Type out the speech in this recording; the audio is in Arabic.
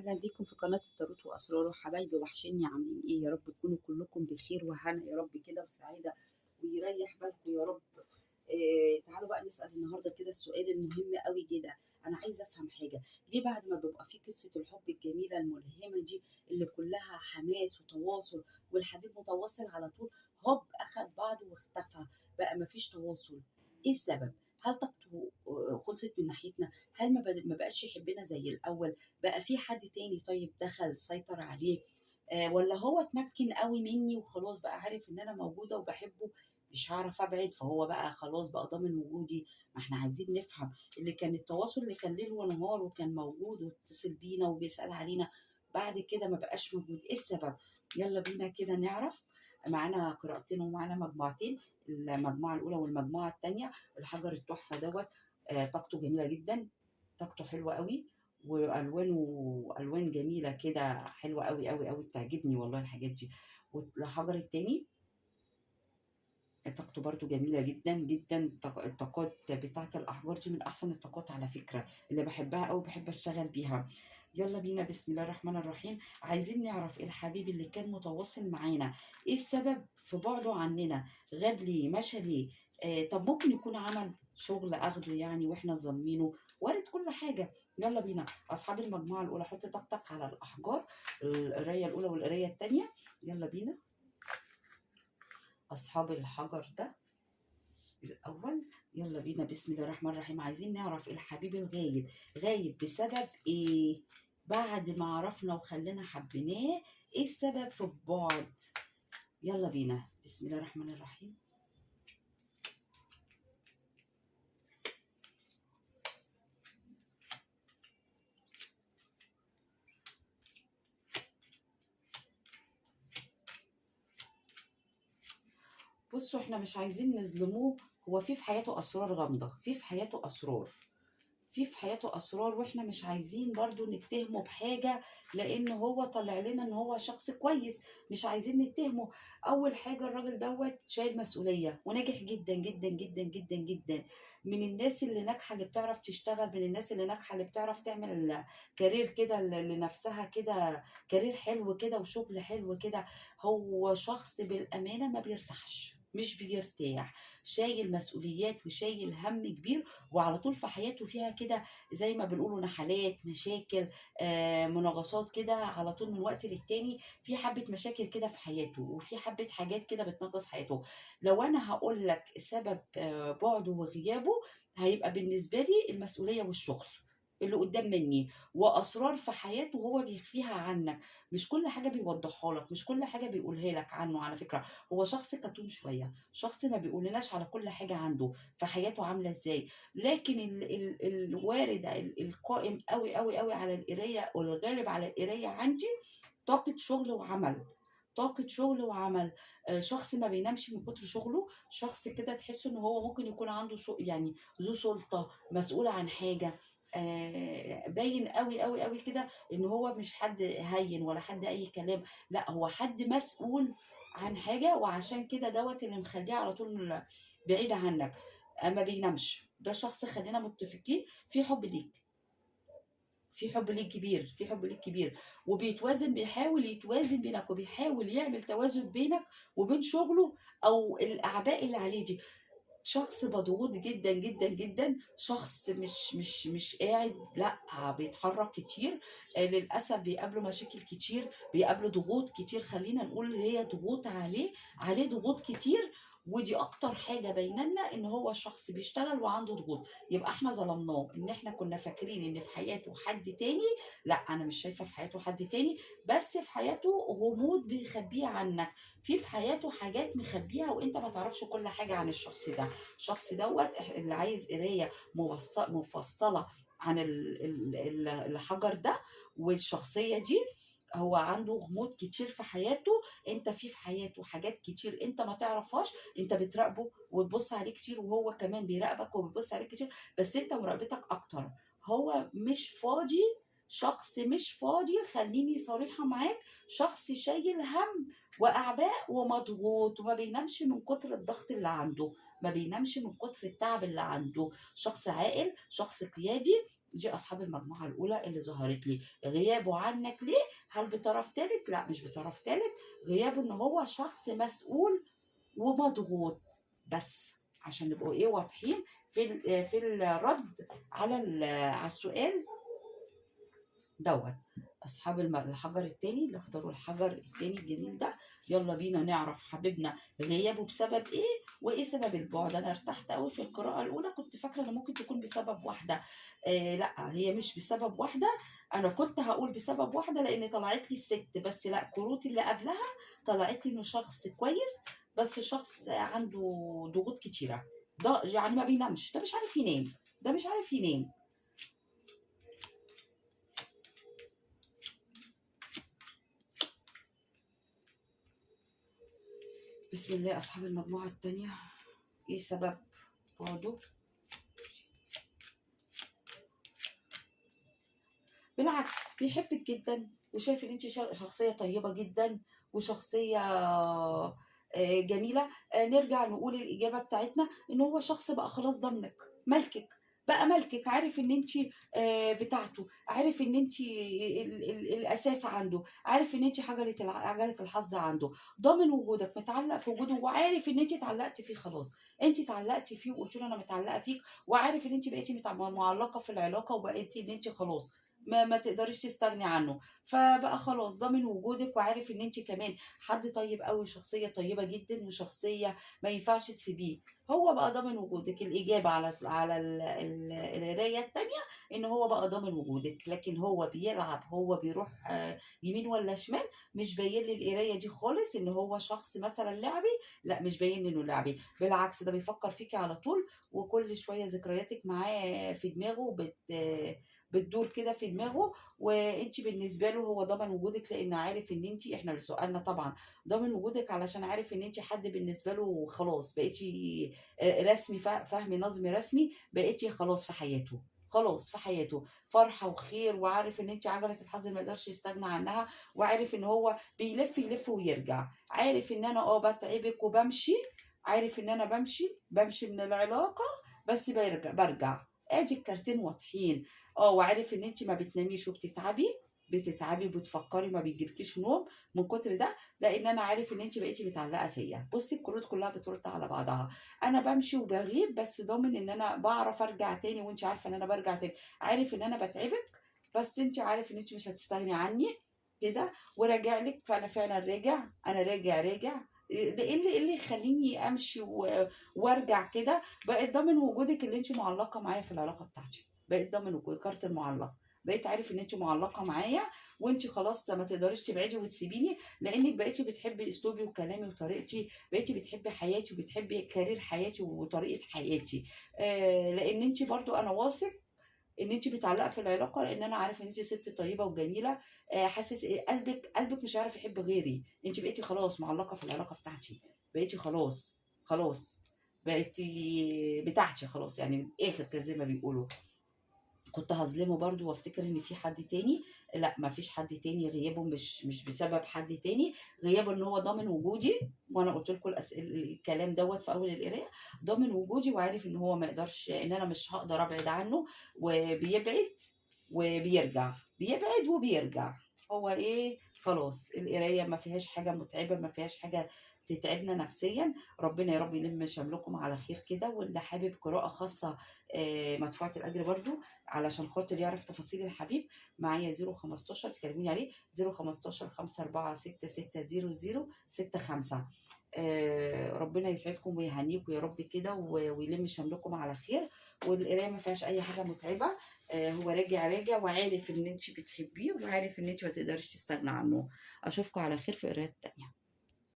وسهلا بيكم في قناة التاروت وأسراره. حبايبي وحشني، عاملين إيه؟ يا رب تكونوا كلكم بخير وهنا يا رب كده وسعادة ويريح بالكم يا رب. تعالوا بقى نسأل النهاردة كده السؤال المهم قوي كده. أنا عايزة أفهم حاجة، ليه بعد ما بيبقى في قصة الحب الجميلة الملهمة دي اللي كلها حماس وتواصل والحبيب متواصل على طول، هوب أخد بعضه واختفى، بقى مفيش تواصل؟ إيه السبب؟ هل طاقته خلصت من ناحيتنا؟ هل ما بقاش يحبنا زي الأول؟ بقى في حد تاني طيب دخل سيطر عليه؟ ولا هو اتمكن قوي مني وخلاص بقى عارف ان انا موجوده وبحبه، مش هعرف ابعد، فهو بقى خلاص بقى ضامن وجودي. ما احنا عايزين نفهم. اللي كان التواصل اللي كان ليل ونهار وكان موجود واتصل بينا وبيسأل علينا، بعد كده ما بقاش موجود، ايه السبب؟ يلا بينا كده نعرف. معانا قراءتين ومعانا مجموعتين، المجموعه الاولى والمجموعه الثانيه. الحجر التحفه دوت طاقته جميله جدا، طاقته حلوه قوي، والوانه الوان جميله كده، حلوه قوي قوي قوي، بتعجبني والله الحاجات دي. والحجر التاني طاقته برضو جميله جدا جدا. الطاقات بتاعه الاحجار دي من احسن الطاقات على فكره، اللي بحبها قوي، بحب اشتغل بيها. يلا بينا، بسم الله الرحمن الرحيم. عايزين نعرف الحبيب اللي كان متواصل معانا، ايه السبب في بعده عننا؟ غاب ليه؟ مشى ليه؟ طب ممكن يكون عمل شغل اخده يعني واحنا ظالمينه، وارد كل حاجه. يلا بينا اصحاب المجموعه الاولى، حط طاقتك على الاحجار، القرايه الاولى والقرايه الثانيه. يلا بينا اصحاب الحجر ده الأول. يلا بينا، بسم الله الرحمن الرحيم. عايزين نعرف الحبيب الغايب غايب بسبب إيه؟ بعد ما عرفنا وخلينا حبيناه، إيه السبب في البعد؟ يلا بينا، بسم الله الرحمن الرحيم. بصوا، احنا مش عايزين نظلموه. هو في حياته أسرار غامضة، في حياته أسرار، في حياته اسرار، واحنا مش عايزين برضو نتهمه بحاجه، لان هو طلع لنا ان هو شخص كويس، مش عايزين نتهمه. اول حاجه الراجل دوت شايل مسؤوليه وناجح جدا جدا جدا جدا جدا، من الناس اللي ناجحه اللي بتعرف تشتغل، من الناس اللي ناجحه اللي بتعرف تعمل كارير كده لنفسها كده، كارير حلو كده وشغل حلو كده. هو شخص بالامانه ما بيرتاحش، مش بيرتاح، شايل مسؤوليات وشايل هم كبير، وعلى طول في حياته فيها كده زي ما بنقولوا نحلات، مشاكل، مناغصات كده، على طول من وقت للتاني في حبة مشاكل كده في حياته، وفي حبة حاجات كده بتنغص حياته. لو أنا هقول لك سبب بعده وغيابه، هيبقى بالنسبة لي المسؤولية والشغل اللي قدام مني، واسرار في حياته هو بيخفيها عنك. مش كل حاجه بيوضحها لك، مش كل حاجه بيقولها لك عنه. على فكره هو شخص كتوم شويه، شخص ما بيقولناش على كل حاجه عنده في حياته عامله ازاي. لكن الوارد القائم قوي قوي قوي على القرايه، والغالب على القرايه عندي طاقه شغل وعمل، طاقة شغل وعمل. شخص ما بينامش من كتر شغله، شخص كده تحس ان هو ممكن يكون عنده يعني ذو سلطة، مسؤول عن حاجة. باين قوي قوي قوي كده ان هو مش حد هين ولا حد اي كلام، لا هو حد مسؤول عن حاجة، وعشان كده دوت اللي مخليه على طول بعيد عنك. ما بينامش ده شخص، خلينا متفقين في حب ليك، في حب ليك كبير، في حب ليك كبير، وبيتوازن، بيحاول يتوازن بينك، وبيحاول يعمل توازن بينك وبين شغله او الاعباء اللي عليه دي. شخص مضغوط جدا جدا جدا، شخص مش قاعد، لا بيتحرك كتير. للاسف بيقابله مشاكل كتير، بيقابله ضغوط كتير، خلينا نقول هي ضغوط عليه، عليه ضغوط كتير. ودي اكتر حاجه بيننا ان هو شخص بيشتغل وعنده ضغوط. يبقى احنا ظلمناه، ان احنا كنا فاكرين ان في حياته حد تاني. لا انا مش شايفه في حياته حد تاني، بس في حياته غموض بيخبيه عنك، في حياته حاجات مخبيها وانت ما تعرفش كل حاجه عن الشخص ده. الشخص دوت اللي عايز قرايه مفصله عن الحجر ده والشخصيه دي، هو عنده غموض كتير في حياته. انت في حياته حاجات كتير انت ما تعرفهاش، انت بتراقبه وتبص عليه كتير، وهو كمان بيراقبك وبيبص عليك كتير، بس انت مراقبتك اكتر. هو مش فاضي، شخص مش فاضي، خليني صريحة معاك، شخص شايل هم وأعباء ومضغوط، وما بينامش من كتر الضغط اللي عنده، ما بينامش من كتر التعب اللي عنده. شخص عاقل، شخص قيادي، دي اصحاب المجموعه الاولى اللي ظهرت لي. غيابه عنك ليه؟ هل بطرف ثالث؟ لا مش بطرف ثالث، غيابه ان هو شخص مسؤول ومضغوط بس، عشان نبقوا ايه واضحين في الرد على السؤال دوت. اصحاب الحجر التاني اللي اختاروا الحجر التاني الجميل ده، يلا بينا نعرف حبيبنا غيابه بسبب ايه وايه سبب البعد. انا ارتحت قوي في القراءه الاولى، كنت فاكره ان ممكن تكون بسبب واحده. لا هي مش بسبب واحده، انا كنت هقول بسبب واحده لان طلعت لي الست، بس لا كروت اللي قبلها طلعت لي انه شخص كويس بس شخص عنده ضغوط كتيره، ده يعني ما بينامش، ده مش عارف ينام، ده مش عارف ينام. بسم الله. أصحاب المجموعة التانية إيه سبب بعده؟ بالعكس بيحبك جدا وشايف إن أنت شخصية طيبة جدا وشخصية جميلة. نرجع نقول الإجابة بتاعتنا إن هو شخص بقى خلاص ضمنك، ملكك، بقى ملكك، عارف ان انت بتاعته، عارف ان انت الاساس عنده، عارف ان انت عجله الحظ عنده، ضامن وجودك، متعلق في وجوده، وعارف ان انت اتعلقتي فيه خلاص. انت اتعلقتي فيه وقلت له انا متعلقه فيك، وعارف ان انت بقيتي معلقه في العلاقه، وبقيتي ان انت خلاص ما تقدريش تستغني عنه، فبقى خلاص ضامن وجودك، وعارف ان انت كمان حد طيب قوي، شخصيه طيبه جدا وشخصيه ما ينفعش تسيبيه. هو بقى ضامن وجودك. الإجابة على القراية التانية إن هو بقى ضامن وجودك، لكن هو بيلعب، هو بيروح يمين ولا شمال. مش باين لي القراية دي خالص إن هو شخص مثلا لعبي، لا مش باين لي إنه لعبي، بالعكس ده بيفكر فيكي على طول، وكل شوية ذكرياتك معاه في دماغه بتدور كده في دماغه. وانت بالنسبه له هو ضامن وجودك، لان عارف ان انت، احنا سؤالنا طبعا ضامن وجودك علشان عارف ان انت حد بالنسبه له خلاص بقيتي رسمي، فهمي نظمي رسمي، بقيتي خلاص في حياته، خلاص في حياته فرحه وخير، وعارف ان انت عجله الحظ ما يقدرش يستغنى عنها، وعارف ان هو بيلف يلف ويرجع، عارف ان انا بتعبك وبمشي، عارف ان انا بمشي من العلاقه بس برجع. ادي الكارتين واضحين. وعارف ان انت ما بتناميش بتتعبي وبتفكري، ما بيجيلكيش نوم من كتر ده، لان انا عارف ان انت بقيتي متعلقه فيا. بصي الكروت كلها بترد على بعضها، انا بمشي وبغيب بس ضامن ان انا بعرف ارجع تاني، وانت عارفه ان انا برجع تاني، عارف ان انا بتعبك بس انت عارف ان انت مش هتستغني عني كده، وراجع لك، فانا فعلا راجع، انا راجع. إيه اللي يخليني امشي وارجع كده؟ بقيت ضامن وجودك، اللي انت معلقه معايا في العلاقه بتاعتي، بقيت ضامن وجود كارت المعلق، بقيت عارف ان انت معلقه معايا، وانت خلاص ما تقدريش تبعدي وتسيبيني، لانك بقيتي بتحبي اسلوبي وكلامي وطريقتي، بقيتي بتحبي حياتي وبتحبي كارير حياتي وطريقه حياتي. لان انت برضو انا واثق ان انت متعلقه في العلاقه، لان انا عارف ان انت ست طيبه وجميله. حاسس قلبك مش عارف يحب غيري، انت بقيتي خلاص معلقه في العلاقه بتاعتي، بقيتي خلاص بقيتي بتاعتي خلاص، يعني من الاخر كده زي ما بيقولوا. كنت هظلمه برضو وافتكر ان في حد تاني، لا ما فيش حد تاني، غيابه مش بسبب حد تاني، غيابه ان هو ضامن وجودي، وانا قلت لكم الكلام دوت في اول القرايه، ضامن وجودي وعارف ان هو ما يقدرش، ان انا مش هقدر ابعد عنه، وبيبعد وبيرجع، بيبعد وبيرجع. هو ايه خلاص القرايه ما فيهاش حاجه متعبه، ما فيهاش حاجه تتعبنا نفسيا. ربنا يا رب يلم شملكم على خير كده، واللي حابب قراءه خاصه مدفوعه الاجر برضو علشان خاطر يعرف تفاصيل الحبيب، معايا 015 تكلموني عليه 015 54660065. ربنا يسعدكم ويهنيكم يا رب كده ويلم شملكم على خير. والقرايه ما فيهاش اي حاجه متعبه، هو راجع وعارف ان انت بتحبيه، وعارف ان انت ما تقدريش تستغنى عنه. اشوفكم على خير في قراءات تانية.